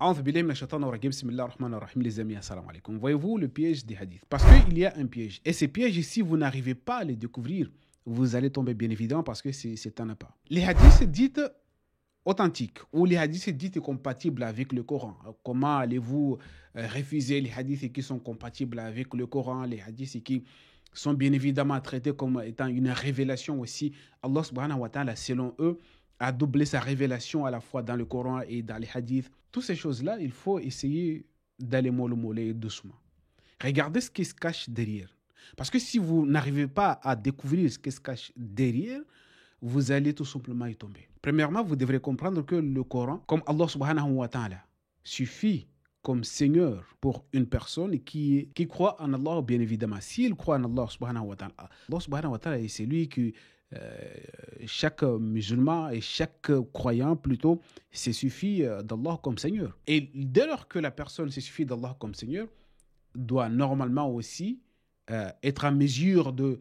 A'udhu billahi minash shaitanir rajim. Bismillahir rahmanir rahim. Les amis, assalamu alaikum. Voyez-vous le piège des hadiths? Parce qu'il y a un piège. Et ces pièges, si vous n'arrivez pas à les découvrir, vous allez tomber bien évidemment parce que c'est un pas. Les hadiths dites authentiques ou les hadiths dites compatibles avec le Coran. Comment allez-vous refuser les hadiths qui sont compatibles avec le Coran, les hadiths qui sont bien évidemment traités comme étant une révélation aussi? Allah subhanahu wa ta'ala, selon eux, a doublé sa révélation à la fois dans le Coran et dans les hadiths. Toutes ces choses-là, il faut essayer d'aller mollo doucement. Regardez ce qui se cache derrière. Parce que si vous n'arrivez pas à découvrir ce qui se cache derrière, vous allez tout simplement y tomber. Premièrement, vous devrez comprendre que le Coran, comme Allah subhanahu wa ta'ala, suffit comme Seigneur pour une personne qui croit en Allah, bien évidemment. S'il croit en Allah subhanahu wa ta'ala, Allah subhanahu wa ta'ala est celui qui chaque musulman et chaque croyant plutôt se suffit d'Allah comme Seigneur. Et dès lors que la personne se suffit d'Allah comme Seigneur, doit normalement aussi être en mesure de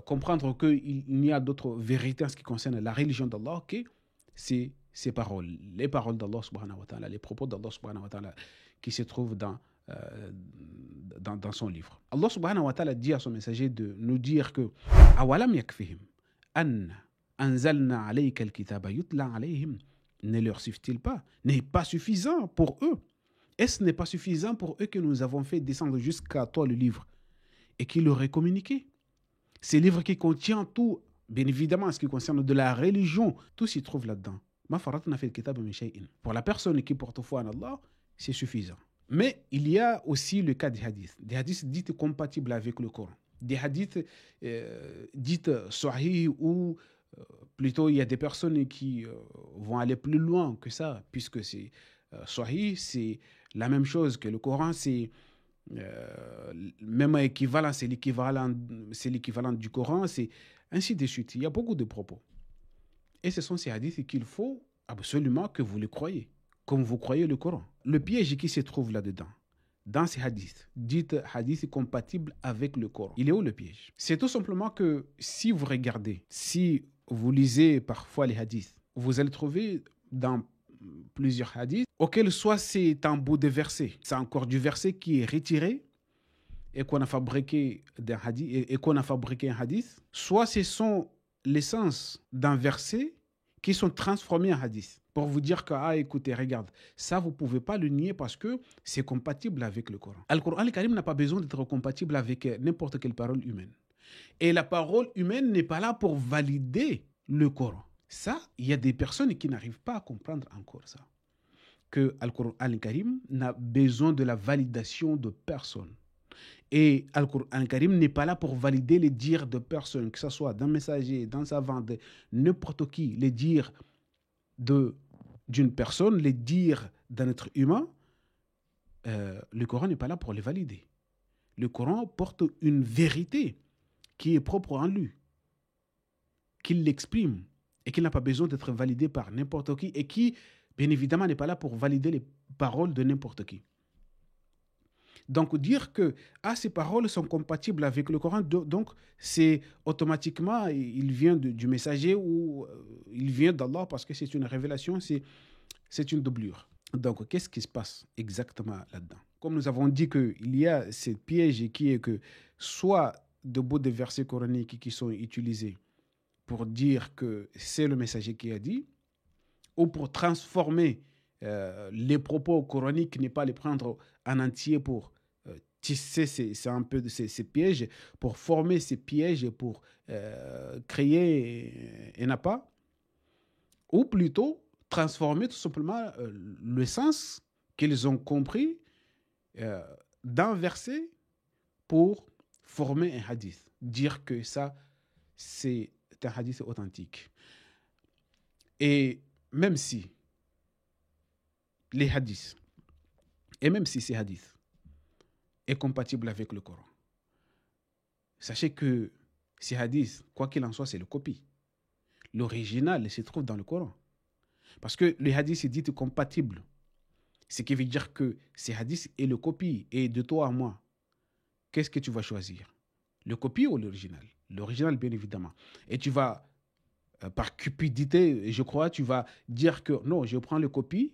comprendre qu'il n'y a d'autres vérités en ce qui concerne la religion d'Allah que ces paroles, les paroles d'Allah subhanahu wa ta'ala, les propos d'Allah subhanahu wa ta'ala qui se trouvent dans son livre. Allah subhanahu wa ta'ala dit à son messager de nous dire que awalam yakfihim an anzalna alayka al-kitaba yutla alayhim, ne leur suffit-il pas, n'est pas suffisant pour eux. Et ce n'est pas suffisant pour eux que nous avons fait descendre jusqu'à toi le livre et qu'il leur est communiqué. Ce livre qui contient tout, bien évidemment, en ce qui concerne de la religion, tout s'y trouve là-dedans. Pour la personne qui porte foi en Allah, c'est suffisant. Mais il y a aussi le cas des hadiths dits compatibles avec le Coran. Des hadiths dits sahih ou plutôt il y a des personnes qui vont aller plus loin que ça, puisque c'est sahih, c'est la même chose que le Coran, c'est même équivalent, c'est l'équivalent du Coran, c'est ainsi de suite. Il y a beaucoup de propos. Et ce sont ces hadiths qu'il faut absolument que vous les croyez, comme vous croyez le Coran. Le piège qui se trouve là-dedans, dans ces hadiths, dites hadiths compatibles avec le Coran, il est où le piège? C'est tout simplement que si vous regardez, si vous lisez parfois les hadiths, vous allez trouver dans plusieurs hadiths, auquel soit c'est un bout de verset, c'est encore du verset qui est retiré et qu'on a fabriqué d'un hadith, et qu'on a fabriqué un hadith, soit ce sont l'essence d'un verset qui sont transformés en hadith pour vous dire que, écoutez, regarde, ça vous ne pouvez pas le nier parce que c'est compatible avec le Coran. Le Coran al-Karim n'a pas besoin d'être compatible avec n'importe quelle parole humaine. Et la parole humaine n'est pas là pour valider le Coran. Ça, il y a des personnes qui n'arrivent pas à comprendre encore ça. Que Al-Qur'an al-Karim n'a besoin de la validation de personne. Et Al-Qur'an al-Karim n'est pas là pour valider les dires de personne, que ce soit d'un messager, d'un savant, de n'importe qui, les dires d'une personne, les dires d'un être humain. Le Coran n'est pas là pour les valider. Le Coran porte une vérité qui est propre en lui, qu'il l'exprime et qui n'a pas besoin d'être validé par n'importe qui et qui, bien évidemment, n'est pas là pour valider les paroles de n'importe qui. Donc, dire que ces paroles sont compatibles avec le Coran, donc c'est automatiquement, il vient du messager ou il vient d'Allah parce que c'est une révélation, c'est une doublure. Donc, qu'est-ce qui se passe exactement là-dedans? Comme nous avons dit qu'il y a ce piège qui est que soit de bouts de versets coraniques qui sont utilisés pour dire que c'est le messager qui a dit, ou pour transformer les propos coraniques, ne pas les prendre en entier pour tisser c'est un peu ces pièges, pour former ces pièges, pour créer un appât, ou plutôt transformer tout simplement le sens qu'ils ont compris d'un verset pour former un hadith. Dire que ça, c'est un hadith authentique. Et même si les hadiths, et même si ces hadiths est compatible avec le Coran, sachez que ces hadiths, quoi qu'il en soit, c'est le copie. L'original se trouve dans le Coran. Parce que le hadith est dit compatible. Ce qui veut dire que ces hadiths est le copie. Et de toi à moi, qu'est-ce que tu vas choisir? Le copie ou l'original? L'original, bien évidemment. Et tu vas, par cupidité, je crois, tu vas dire que non, je prends le copie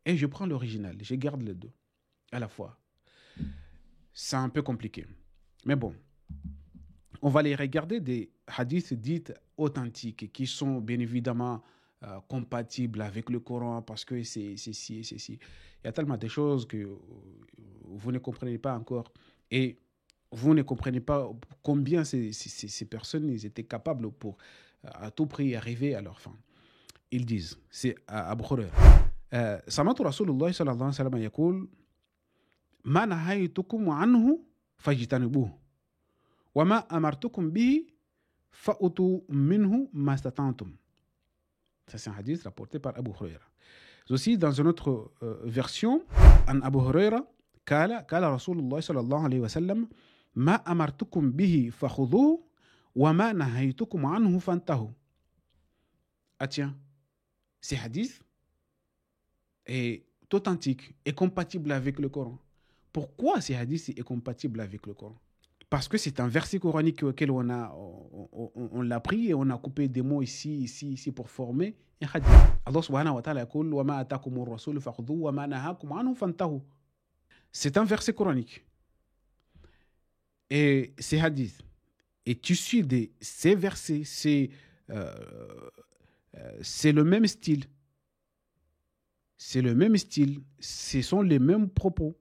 et je prends l'original. Je garde les deux à la fois. C'est un peu compliqué. Mais bon, on va les regarder des hadiths dits authentiques qui sont bien évidemment compatibles avec le Coran parce que c'est ci et c'est ci. Il y a tellement de choses que vous ne comprenez pas encore et vous ne comprenez pas combien ces personnes ils étaient capables pour à tout prix arriver à leur fin. Ils disent, c'est Abu Huraira. سمعت رسول الله صلى الله عليه وسلم يقول ما نهيتكم عنه فاجتنبوه وما أمرتكم به فأتوا منه ما استطعتم. Ça c'est un hadith rapporté par Abu Huraira. Aussi dans une autre version, عن أبو هريرة قال رسول الله صلى الله عليه وسلم ما أمرتكم به فخذوه وما نهيتكم عنه فانتهوا. Ah tiens, ces hadiths est authentique et compatible avec le Coran. Pourquoi ces hadiths est compatible avec le Coran? Parce que c'est un verset coranique auquel on l'a pris et on a coupé des mots ici pour former un hadith. Allah subhanahu wa ta'ala yaqul wa ma atakumur rasul fakhudhu wa ma nahakum anhu fantahu. C'est un verset coranique. Et ces hadiths est issu de ces versets, c'est le même style. C'est le même style, ce sont les mêmes propos.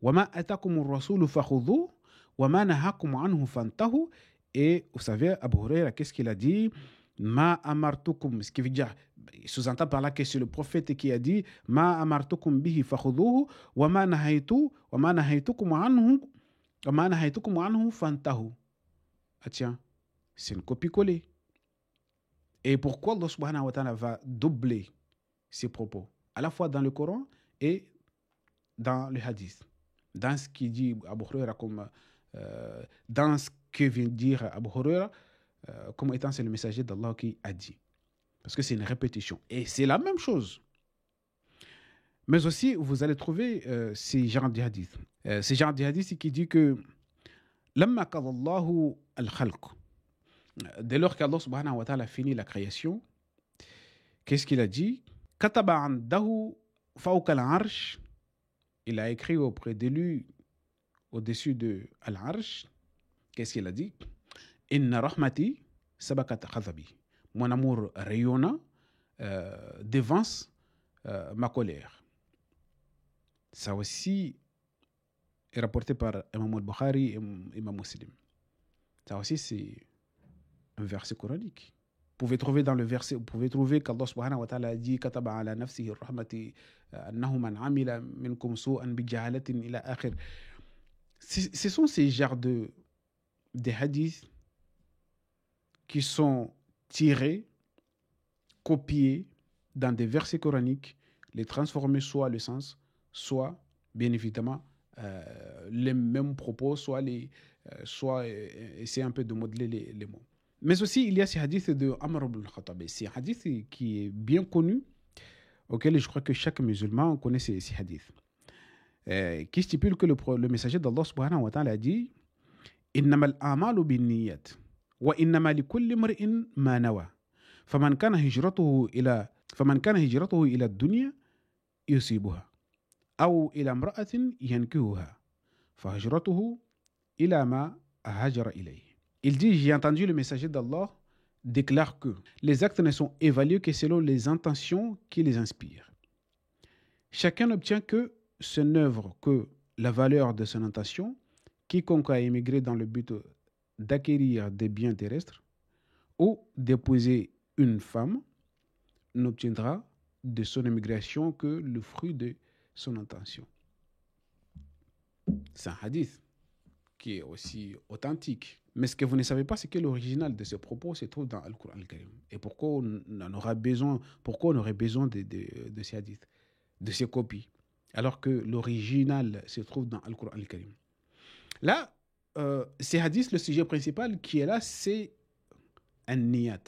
وَمَا أَتَاكُمُ الرَّسُولُ فَخُذُوهُ وَمَا نَهَاكُمْ عَنْهُ فَانْتَهُوا. Et vous savez, Abu Huraira, qu'est-ce qu'il a dit? Ma amartukum, ce qui veut dire, il sous-entend par là que c'est le prophète qui a dit Ma amartukum bihi fakhudhuhu wa ma nahaytukum anhu fantahu. Ah tiens, c'est une copie-collée. Et pourquoi Allah subhanahu wa ta'ala va doubler ses propos, à la fois dans le Coran et dans le hadith, dans ce qu'il dit Abu Huraira comme dans ce que vient dire Abu Huraira comme étant c'est le messager d'Allah qui a dit, parce que c'est une répétition et c'est la même chose. Mais aussi vous allez trouver ces genres de hadith, ces genres de hadith qui dit que lamma qadallahu al-khalq, dès lors qu'Allah subhanahu wa ta'ala finit la création, qu'est-ce qu'il a dit? Kataba andahu fawqa al-arsh, il a écrit auprès de lui au-dessus de al-arsh. Qu'est-ce qu'il a dit? Inna rahmati sabakat ghadabi, mon amour rayonna devance ma colère. Ça aussi est rapporté par Imam al-Bukhari et Imam Muslim. Ça aussi c'est un verset coranique. Vous pouvez trouver dans le verset, vous pouvez trouver qu'Allah subhanahu wa ta'ala dit kataba ala nafsihi rahmati annahu man amila minkum su'an bi jahalatin ila akhir. Ce sont ces genres de hadiths qui sont tirés, copiés dans des versets coraniques, les transformer soit le sens, soit bien évidemment les mêmes propos, soit essayer un peu de modeler les mots. Mais aussi, il y a ces hadiths de Amr ibn al-Khattab. C'est un hadith qui est bien connu, auquel je crois que chaque musulman connaît ces hadiths. Qui stipule que le messager d'Allah subhanahu wa ta'ala a dit إنما الأعمال بالنيات وإنما لكل امرئ ما نوى فمن كان هجرته إلى الدنيا يصيبها أو إلى امرأة ينكحها فهجرته إلى ما هاجر إليه. Il dit, j'ai entendu le messager d'Allah déclare que les actes ne sont évalués que selon les intentions qui les inspirent. Chacun n'obtient que son œuvre, que la valeur de son intention. Quiconque a émigré dans le but d'acquérir des biens terrestres ou d'épouser une femme n'obtiendra de son émigration que le fruit de son intention. C'est un hadith qui est aussi authentique. Mais ce que vous ne savez pas, c'est que l'original de ce propos se trouve dans Al-Qur'an al-Karim. Et pourquoi on aurait besoin de ces hadiths, de ces copies, alors que l'original se trouve dans Al-Qur'an al-Karim. Là, ces hadiths, le sujet principal qui est là, c'est an-niyat.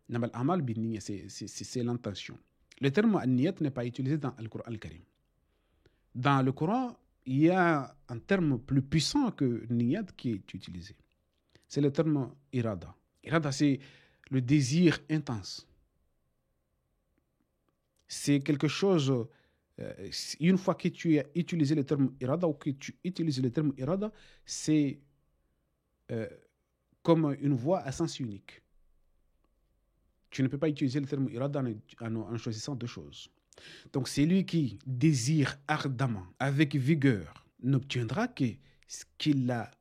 Namal amal bin niyat, c'est l'intention. Le terme an-niyat n'est pas utilisé dans Al-Qur'an al-Karim. Dans le Coran, il y a un terme plus puissant que niyat qui est utilisé. C'est le terme irada. Irada, c'est le désir intense. C'est quelque chose une fois que tu as utilisé le terme irada ou que tu utilises le terme irada, c'est comme une voie à sens unique. Tu ne peux pas utiliser le terme irada en choisissant deux choses. Donc, celui qui désire ardemment, avec vigueur, n'obtiendra que ce qu'il a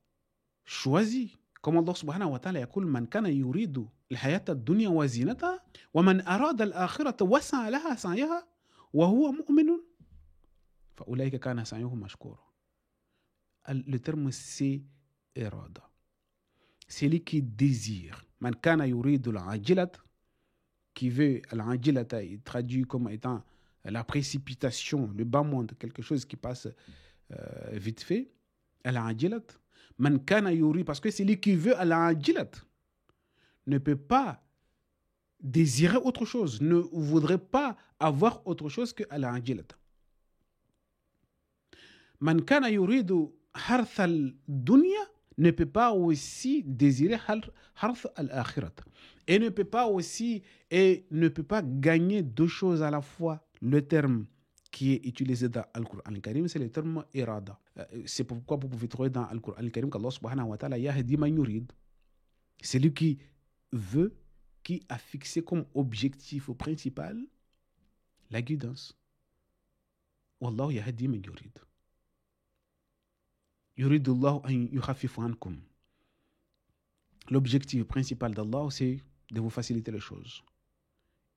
choisi. Comme Allah subhanahu wa ta'ala يقول من كان يريد الحياة الدنيا وزينتها ومن أراد الآخرة وسعى لها سعيها وهو مؤمن فأولئك كان سعيهم مشكورا. Le terme c'est irada. Celui qui désire. من كان يريد العاجلة, qui veut العاجلة, il traduit comme étant la précipitation, le bas monde, quelque chose qui passe vite fait. العاجلة Man kana yuri, parce que celui qui veut al-ajilat ne peut pas désirer autre chose, ne voudrait pas avoir autre chose que al-ajilat. Man kana yuridu harth al-dunya ne peut pas aussi désirer harth al-akhirat. Et ne peut pas aussi, et ne peut pas gagner deux choses à la fois. Le terme qui est utilisé dans Al-Qur'an al-Karim, c'est le terme irada. C'est pourquoi vous pouvez trouver dans Al-Qur'an al-Karim qu'Allah subhanahu wa ta'ala yahdi man yurid. C'est lui qui veut, qui a fixé comme objectif principal la guidance. Wallahu yahdi man yurid. Yuridu Allah an yukhaffifa ankum. L'objectif principal d'Allah, c'est de vous faciliter les choses.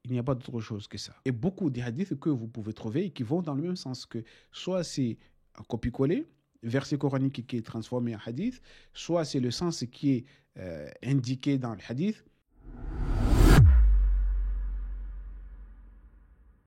Il n'y a pas d'autre chose que ça. Et beaucoup de hadiths que vous pouvez trouver qui vont dans le même sens, que soit c'est un copier-coller, verset coranique qui est transformé en hadith, soit c'est le sens qui est indiqué dans le hadith.